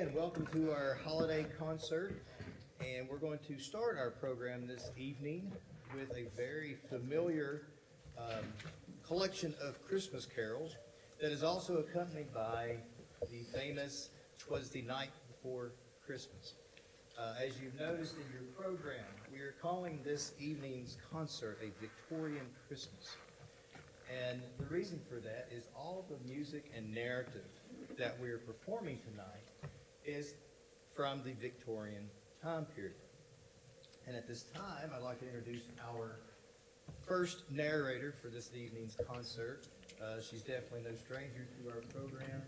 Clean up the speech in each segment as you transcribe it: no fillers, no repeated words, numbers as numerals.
again, welcome to our holiday concert, and we're going to start our program this evening with a very familiar collection of Christmas carols that is also accompanied by the famous "'Twas the Night Before Christmas." As you've noticed in your program, we are calling this evening's concert a Victorian Christmas. And the reason for that is all the music and narrative that we're performing tonight is from the Victorian time period. And at this time, I'd like to introduce our first narrator for this evening's concert. She's definitely no stranger to our program,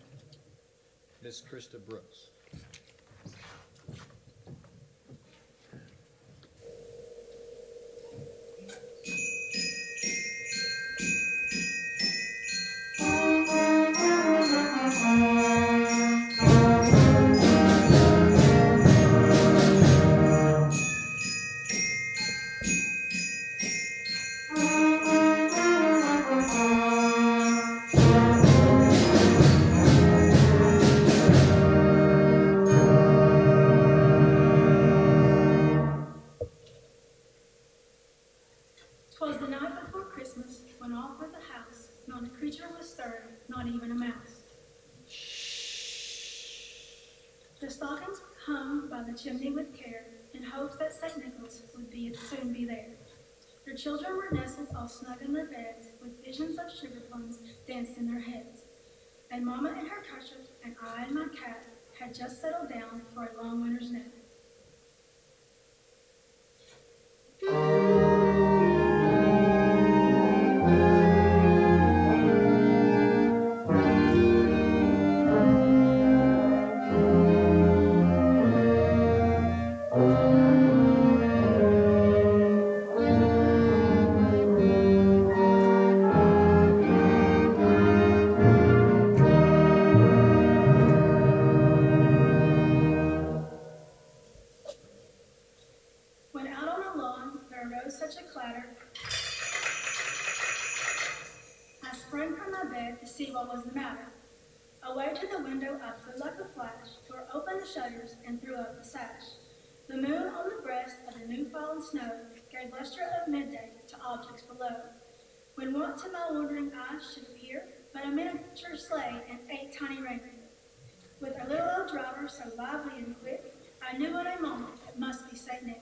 Miss Krista Brooks. 'Twas the night before Christmas, when all through the house not a creature was stirring, not even a mouse. The stockings hung by the chimney with care, in hopes that St. Nicholas would soon be there. Their children were nestled all snug in their beds, with visions of sugar plums danced in their heads. And Mama in her kerchief, and I and my cat had just settled down for a long winter's nap. When out on the lawn there arose such a clatter, I sprang from my bed to see what was the matter. Away to the window I flew like a flash, tore open the shutters and threw up the sash. The moon on the breast of the new fallen snow gave luster of midday to objects below. When what to my wondering eyes should appear but a miniature sleigh and 8 tiny reindeer. With a little old driver so lively and quick, I knew in a moment it must be St. Nick.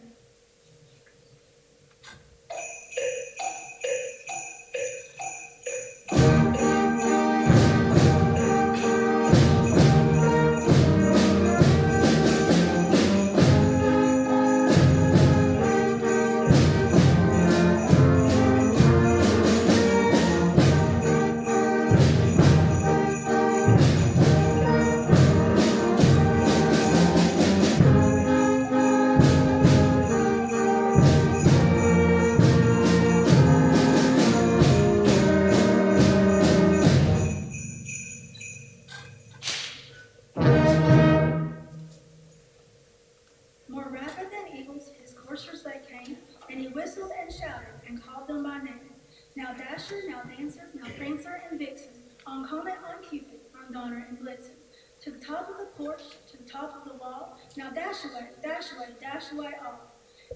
More rapid than eagles, his coursers they came, and he whistled and shouted and called them by name. Now Dasher, now Dancer, now Prancer and Vixen, on Comet, on Cupid, on Donner and Blitzen. To the top of the porch, to the top of the wall, now dash away all.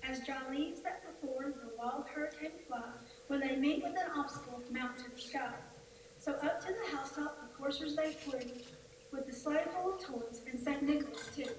As dry leaves that before the wild hurricane fly, when they meet with an obstacle, mount to the sky. So up to the housetop the coursers they flew, with the sleigh full of toys, and St. Nicholas too.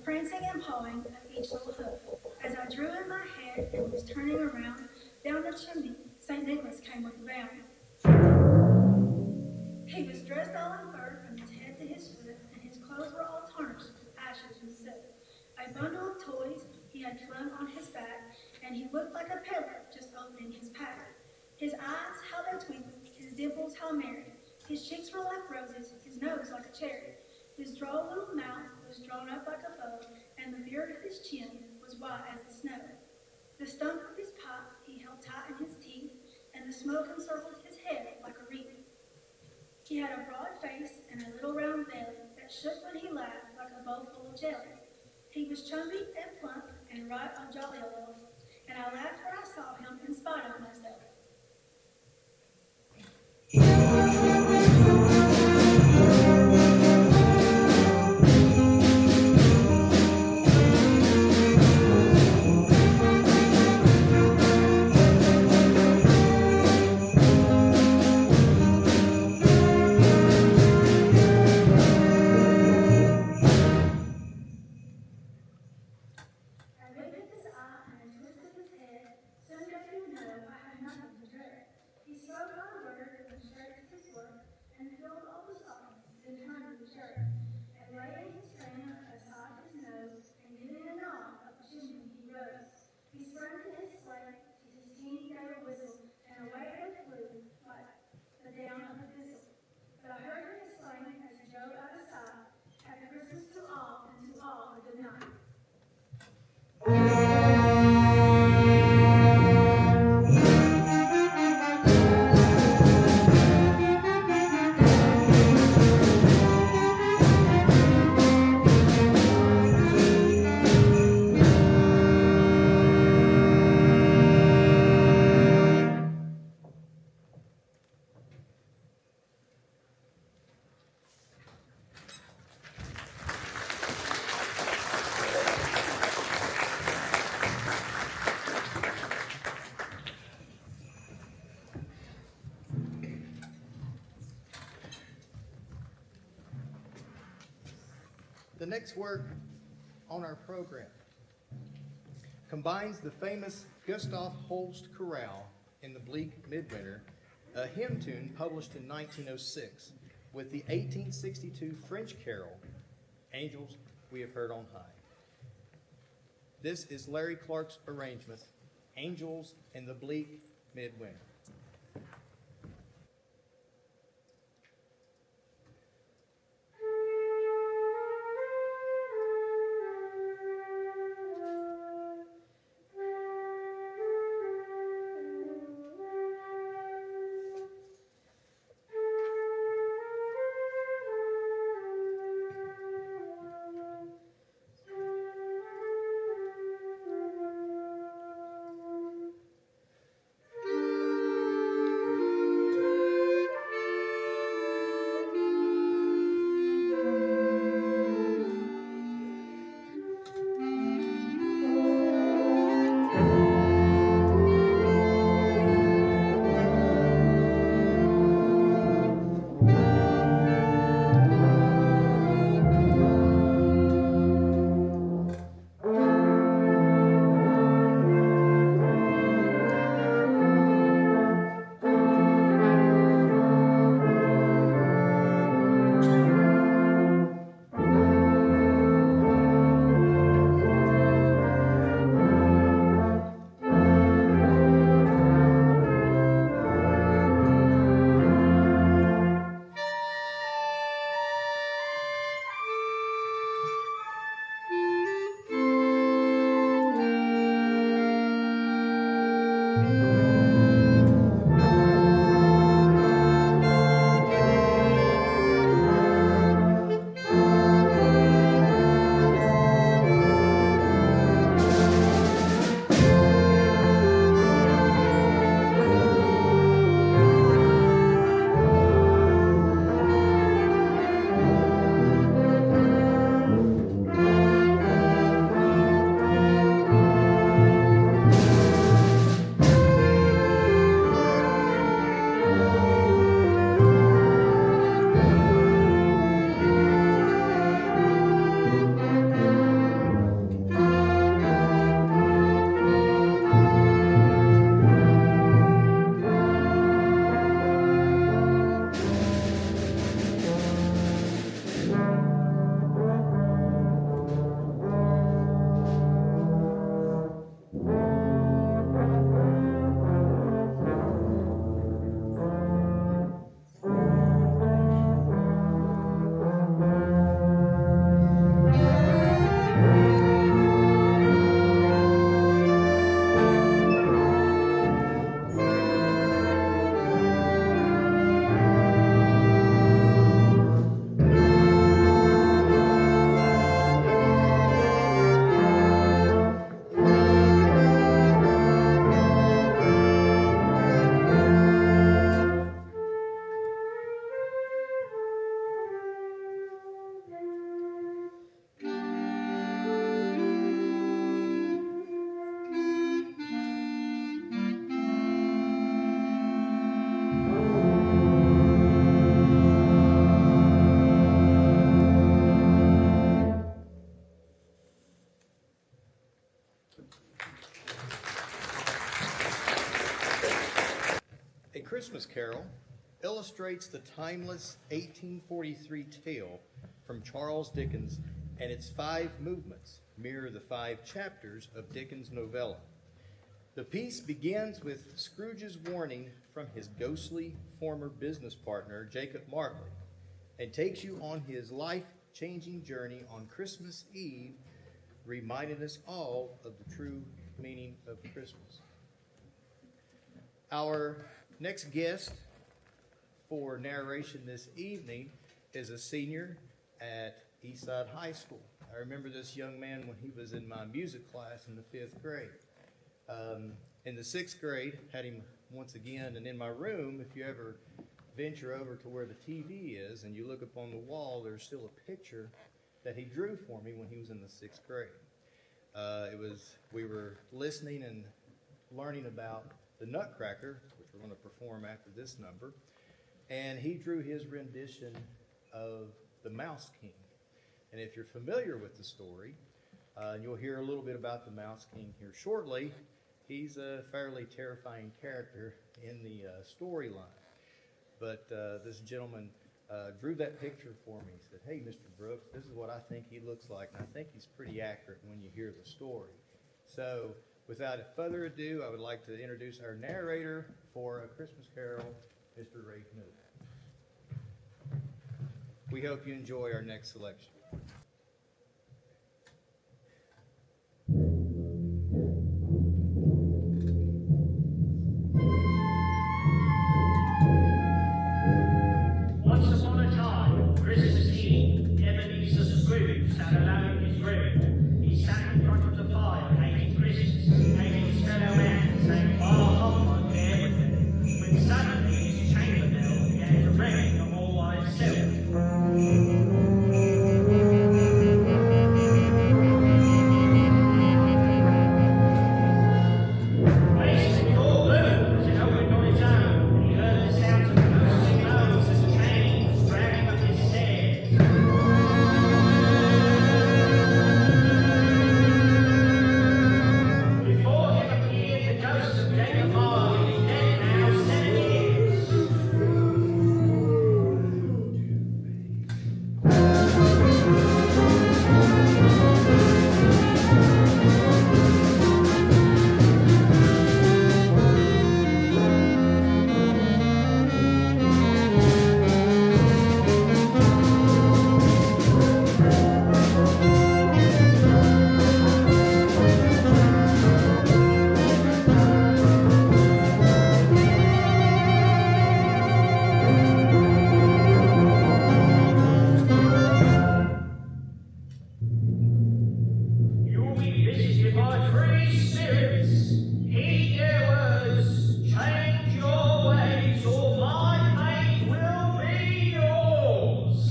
Prancing and pawing of each little hoof. As I drew in my head and was turning around, down the chimney, St. Nicholas came with a bound. He was dressed all in fur from his head to his foot, and his clothes were a bundle of toys he had flung on his back, and he looked like a peddler just opening his pack. His eyes, how they twinkled, his dimples, how merry. His cheeks were like roses, his nose like a cherry. His droll little mouth was drawn up like a bow, and the beard of his chin was white as the snow. The stump of his pipe he held tight in his teeth, and the smoke encircled his head like a wreath. He had a broad face and a little round belly that shook when he laughed like a bowl full of jelly. He was chubby and plump and right on jolly a little, and I laughed when I saw him in spite of myself. The next work on our program combines the famous Gustav Holst chorale in the bleak midwinter, a hymn tune published in 1906, with the 1862 French carol, Angels We Have Heard on High. This is Larry Clark's arrangement, Angels in the Bleak Midwinter. Christmas Carol illustrates the timeless 1843 tale from Charles Dickens, and its 5 movements mirror the 5 chapters of Dickens' novella. The piece begins with Scrooge's warning from his ghostly former business partner, Jacob Martley, and takes you on his life-changing journey on Christmas Eve, reminding us all of the true meaning of Christmas. Our next guest for narration this evening is a senior at Eastside High School. I remember this young man when he was in my music class in the 5th grade. In the 6th grade, had him once again, and in my room, if you ever venture over to where the TV is and you look up on the wall, there's still a picture that he drew for me when he was in the 6th grade. We were listening and learning about the Nutcracker, which we're going to perform after this number, and he drew his rendition of the Mouse King. And if you're familiar with the story, and you'll hear a little bit about the Mouse King here shortly, he's a fairly terrifying character in the storyline. But this gentleman drew that picture for me. He said, "Hey, Mr. Brooks, this is what I think he looks like, and I think he's pretty accurate when you hear the story." So, without further ado, I would like to introduce our narrator for A Christmas Carol, Mr. Ray Knuth. We hope you enjoy our next selection. Once upon a time, Christmas Eve, Ebenezer Scrooge sat alone in his room. He sat in front of the fire, hating Christmas, hating his fellow man, saying, "Bar humbug, be everything," when suddenly his chamber bell began to ring all by itself. Wasting all room as it opened on its own, and he heard the sounds of ghostly moans as chains dragging up his stairs. Before him appeared the ghost of Jacob Marley, dead now 7 years. You'll be visited by 3 spirits. Heed their words, change your ways, or my fate will be yours.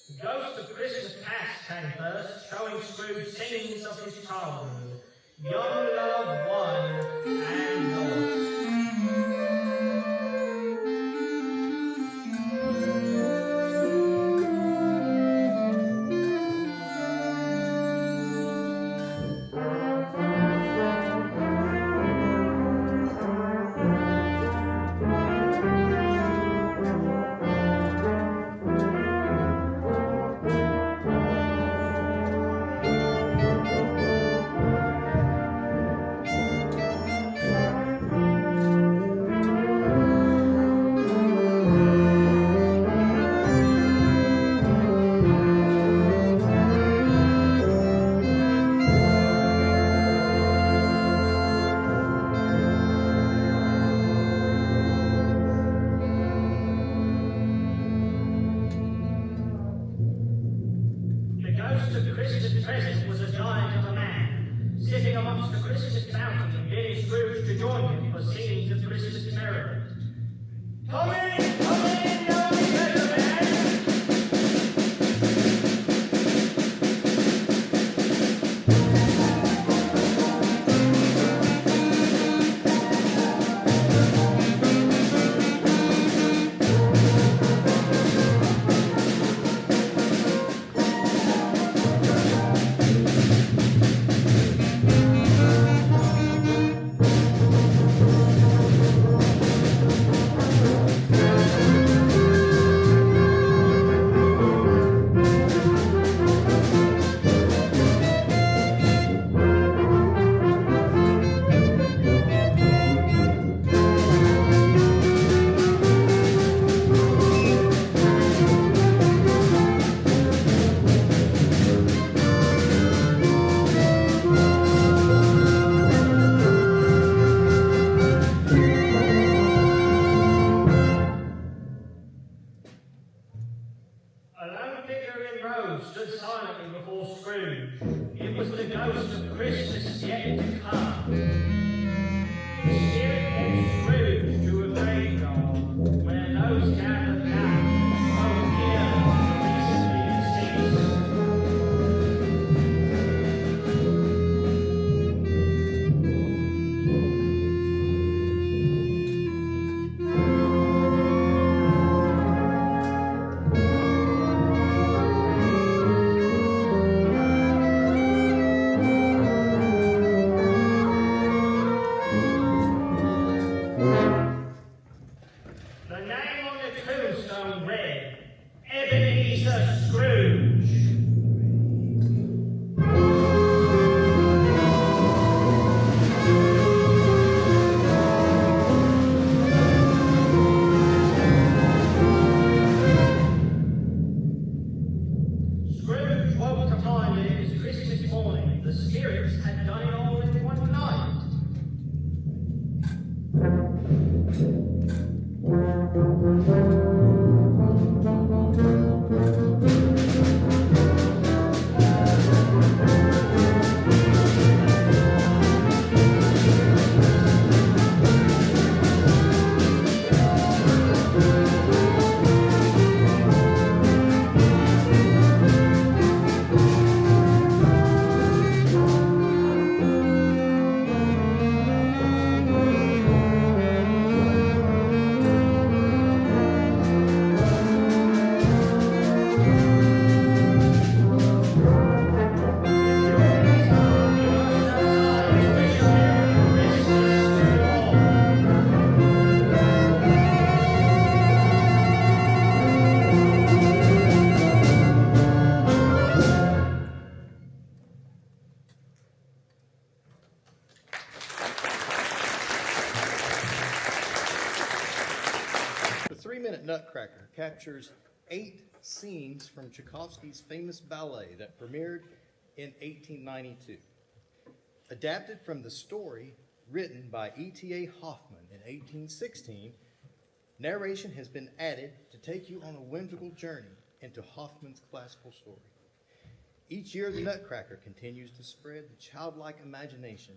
The ghost of Christmas past came first, showing Scrooge scenes of his childhood, young love won and lost. The ghost of Christmas present was a giant of a man, sitting amongst the Christmas fountain and bidding Scrooge to join him for scenes of Christmas merriment. Come in, young gentlemen! stood silently before Scrooge. It was the ghost of Christmas yet to come. The spirit led Scrooge to a graveyard where those gathered round spoke here of the recently deceased. The name on the tombstone read, Ebenezer Scrooge. Scrooge woke to find that it was Christmas morning. The spirits had done it all in one night. The 3-Minute Nutcracker captures 8 scenes from Tchaikovsky's famous ballet that premiered in 1892. Adapted from the story written by E.T.A. Hoffman in 1816, narration has been added to take you on a whimsical journey into Hoffman's classical story. Each year, the Nutcracker continues to spread the childlike imagination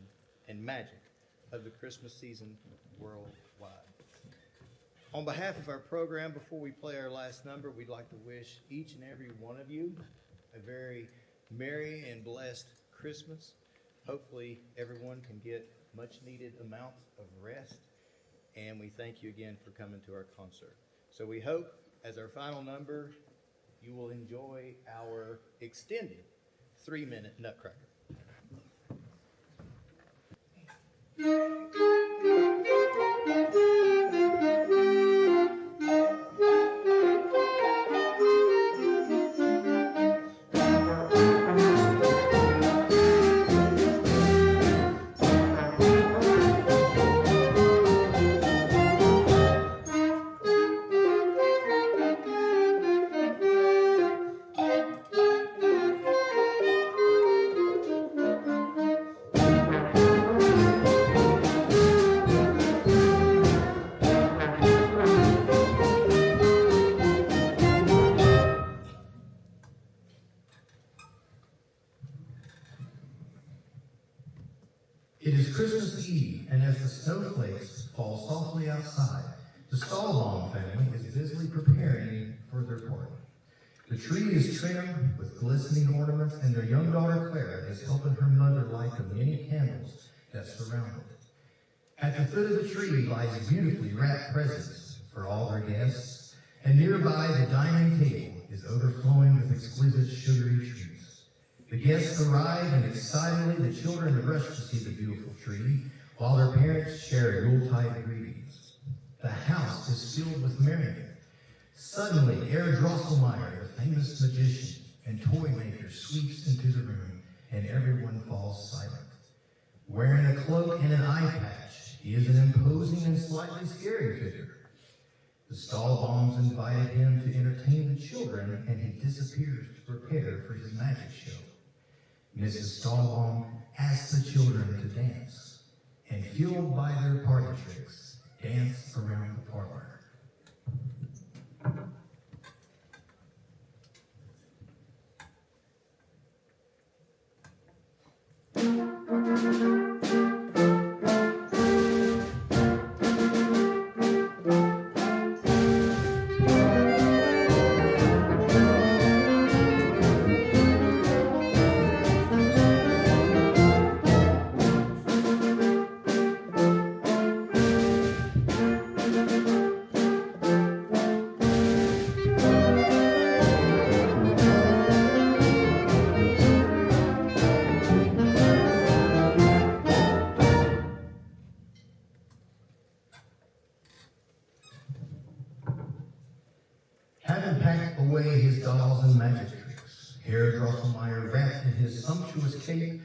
and magic of the Christmas season worldwide. On behalf of our program, before we play our last number, we'd like to wish each and every one of you a very merry and blessed Christmas. Hopefully, everyone can get much-needed amounts of rest, and we thank you again for coming to our concert. So we hope, as our final number, you will enjoy our extended 3-Minute Nutcracker. It is Christmas Eve, and as the snowflakes fall softly outside, the Stahlbaum family is busily preparing for their party. The tree is trimmed with glistening ornaments, and their young daughter Clara is helping her mother light the many candles that surround it. At the foot of the tree lies beautifully wrapped presents for all their guests, and nearby the dining table is overflowing with exquisite sugary treats. The guests arrive, and excitedly the children rush to see the beautiful tree, while their parents share Yuletide greetings. The house is filled with merriment. Suddenly, Herr Drosselmeyer, the famous magician and toy maker, sweeps into the room, and everyone falls silent. Wearing a cloak and an eye patch, he is an imposing and slightly scary figure. The Stahlbaums invited him to entertain the children, and he disappears to prepare for his magic show. Mrs. Stahlbaum asks the children to dance, and fueled by their party tricks, dance around the parlor. had packed away his dolls and magic tricks. Herr Drosselmeyer, wrapped in his sumptuous cape,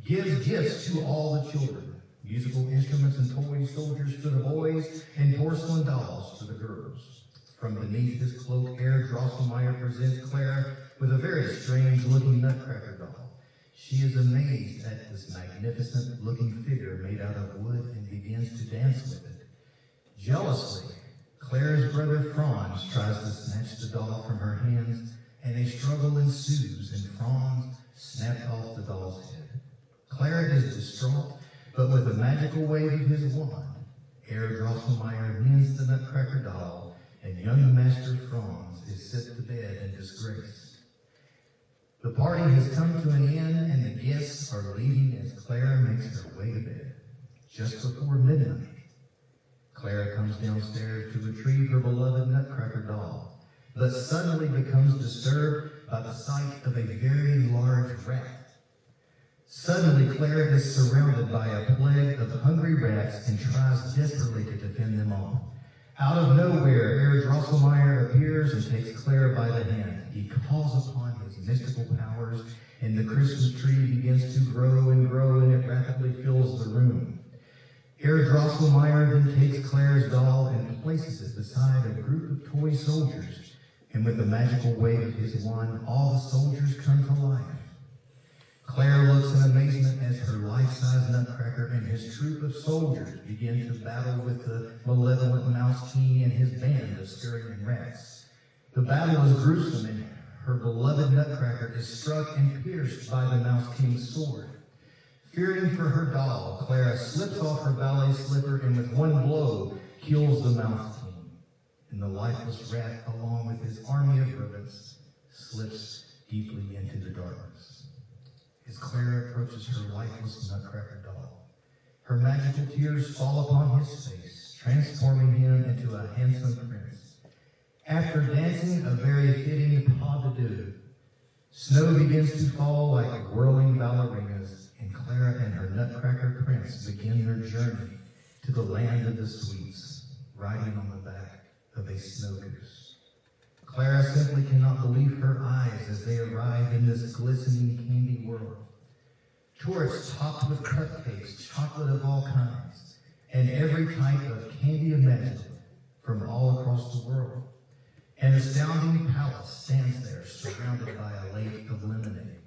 gives gifts to all the children. Musical instruments and toy soldiers for the boys, and porcelain dolls for the girls. From beneath his cloak, Herr Drosselmeyer presents Clara with a very strange-looking nutcracker doll. She is amazed at this magnificent-looking figure made out of wood and begins to dance with it. Jealously, Clara's brother Franz tries to snatch the doll from her hands, and a struggle ensues, and Franz snapped off the doll's head. Clara is distraught, but with a magical wave of his wand, Herr Drosselmeyer mends the nutcracker doll, and young Master Franz is set to bed in disgrace. The party has come to an end, and the guests are leaving as Clara makes her way to bed. Just before midnight, Clara comes downstairs to retrieve her beloved nutcracker doll, but suddenly becomes disturbed by the sight of a very large rat. Suddenly, Clara is surrounded by a plague of hungry rats and tries desperately to defend them off. Out of nowhere, Herr Drosselmeyer appears and takes Clara by the hand. He calls upon his mystical powers, and the Christmas tree begins to grow, and it rapidly fills the room. Herr Drosselmeyer then takes Clara's doll and places it beside a group of toy soldiers, and with a magical wave of his wand, all the soldiers come to life. Clara looks in amazement as her life-size nutcracker and his troop of soldiers begin to battle with the malevolent Mouse King and his band of scurrying rats. The battle is gruesome, and her beloved nutcracker is struck and pierced by the Mouse King's sword. Fearing for her doll, Clara slips off her ballet slipper and with one blow kills the Mouse King. And the lifeless rat, along with his army of servants, slips deeply into the darkness. As Clara approaches her lifeless nutcracker doll, her magical tears fall upon his face, transforming him into a handsome prince. After dancing a very fitting pas de deux, snow begins to fall like whirling ballerinas, and Clara and her nutcracker prince begin their journey to the land of the sweets, riding on the back of a snow goose. Clara simply cannot believe her eyes as they arrive in this glistening candy world. Tourists topped with cupcakes, chocolate of all kinds, and every type of candy imaginable from all across the world. An astounding palace stands there, surrounded by a lake of lemonade.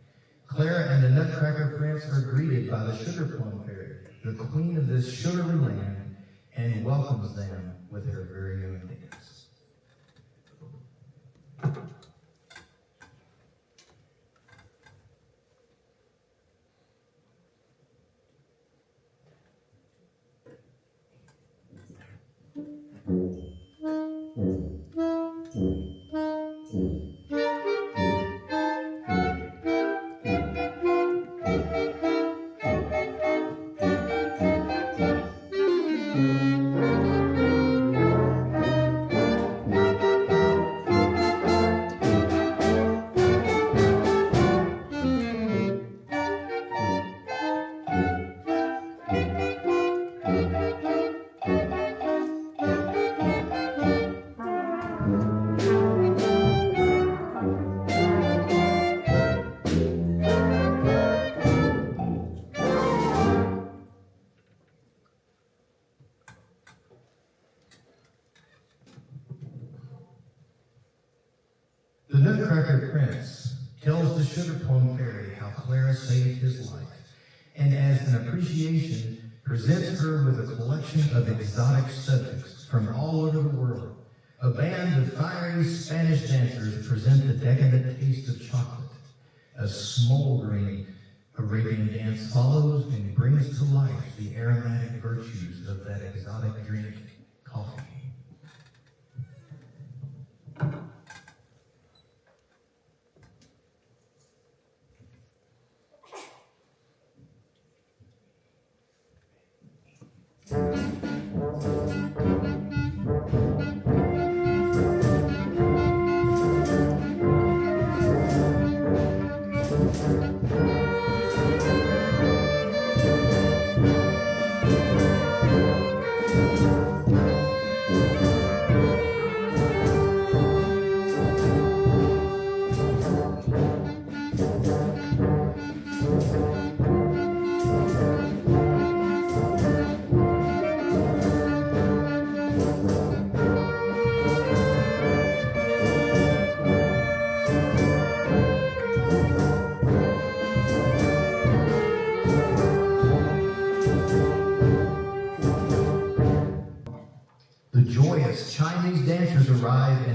Clara and the Nutcracker Prince are greeted by the Sugar Plum Fairy, the queen of this sugarly land, and welcomes them with her very own dance. The Nutcracker Prince tells the Sugar Plum Fairy how Clara saved his life, and as an appreciation, presents her with a collection of exotic subjects from all over the world. A band of fiery Spanish dancers present the decadent taste of chocolate. A smoldering Arabian dance follows and brings to life the aromatic virtues of that exotic drink, coffee.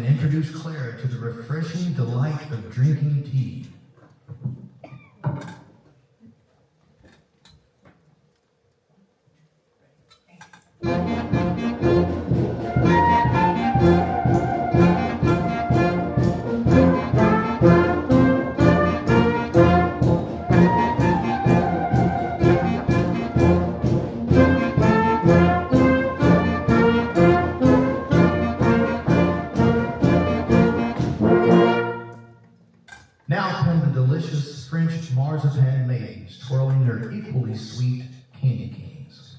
and introduce Clara to the refreshing delight of drinking tea. Now come the delicious French marzipan maidens twirling their equally sweet candy canes.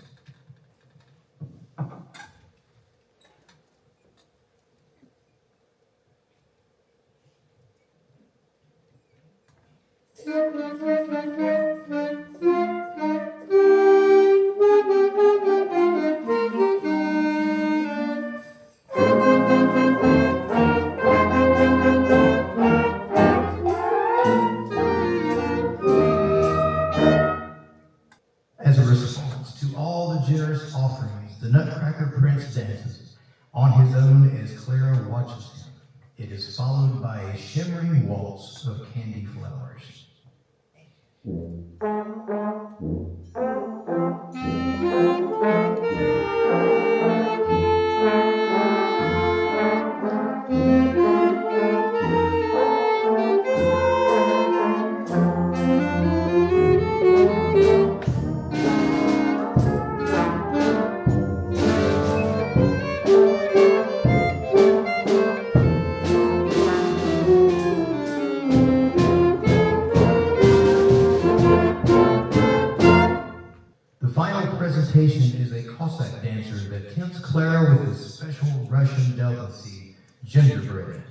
As a response to all the generous offerings, the Nutcracker Prince dances on his own as Clara watches him. It is followed by a shimmering waltz of candy flowers. The final presentation is a Cossack dancer that tempts Clara with his special Russian delicacy, gingerbread.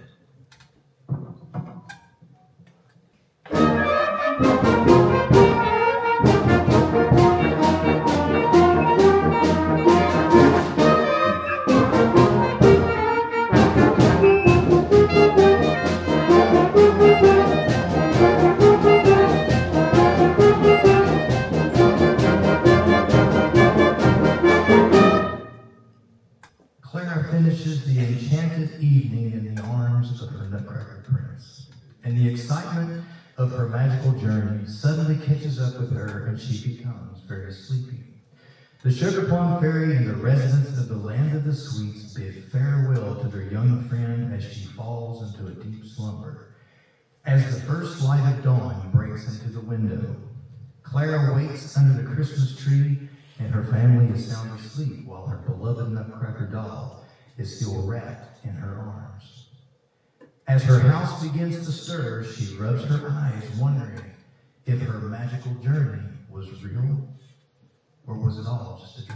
Clara finishes the enchanted evening in the arms of her Nutcracker Prince, and the excitement of her magical journey suddenly catches up with her and she becomes very sleepy. The Sugar Plum Fairy and the residents of the Land of the Sweets bid farewell to their young friend as she falls into a deep slumber. As the first light of dawn breaks into the window, Clara wakes under the Christmas tree and her family is sound asleep while her beloved Nutcracker doll is still wrapped in her arms. As her house begins to stir, she rubs her eyes, wondering if her magical journey was real or was it all just a dream?